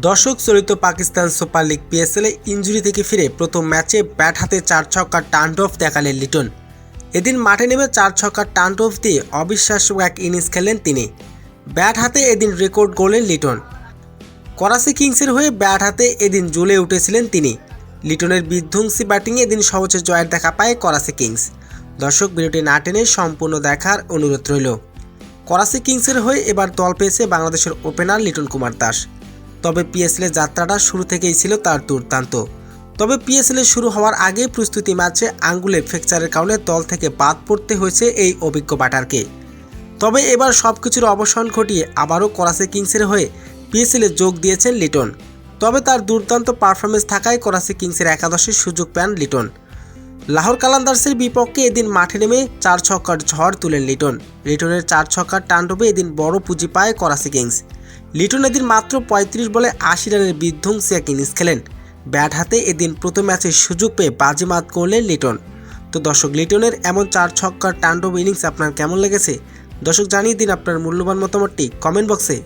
দর্শক, চলিত Pakistan super league PSL এ injury থেকে ফিরে প্রথম ম্যাচে ব্যাট হাতে 4 ছক্কার টার্নঅফ দেখালেন লিটন। এদিন মাঠে নেমে 4 ছক্কার টার্নঅফ দিয়ে অবিশ্বাস্য এক ইনিংস খেলেন তিনি। ব্যাট হাতে এদিন রেকর্ড গড়লেন লিটন। করাচি কিংসের হয়ে ব্যাট হাতে এদিন জ্বলে উঠেছিলেন তিনি। লিটনের বিধ্বংসী ব্যাটিংয়ে এদিন সহজে জয়ের দেখা পায় করাচি কিংস। দর্শক, ভিডিওটি না টেনে সম্পূর্ণ দেখার অনুরোধ রইল। করাচি কিংসের হয়ে এবার দল পেয়েছে বাংলাদেশের ওপেনার লিটন কুমার দাস। তবে পিএসএল এর যাত্রাটা শুরু থেকেই ছিল তার দুর্দান্ত। তবে পিএসএল এর শুরু হওয়ার আগে প্রস্তুতি ম্যাচে আঙ্গুলে ফ্র্যাকচারের কারণে দল থেকে বাদ পড়তে হয়েছে এই অভিজ্ঞ ব্যাটারকে। তবে এবার সবকিছুর অবসান ঘটিয়ে আবারও করাচি কিংসের হয়ে পিএসএল এ যোগ দিয়েছেন লিটন। তবে তার দুর্দান্ত পারফরমেন্স থাকায় করাচি কিংসের একাদশের সুযোগ পান লিটন। লাহোর কালান্দার্সের বিপক্ষে এদিন মাঠে নেমে 4 ছক্কার ঝড় তুলেন লিটন। লিটনের 4 ছক্কার তাণ্ডবে এদিন বড় পুঁজি পায় করাচি কিংস। লিটন এদিন মাত্র 35 বলে 80 রানের বিধ্বংসী এক ইনিংস খেলেন। ব্যাট হাতে এদিন প্রথম ম্যাচের সুযোগ পেয়ে বাজিমাত করলেন লিটন। তো দর্শক, লিটনের এমন 4 ছক্কার তাণ্ডব ইনিংস আপনার কেমন লেগেছে? দর্শক, জানিয়ে দিন আপনার মূল্যবান মতামতটি কমেন্ট বক্সে।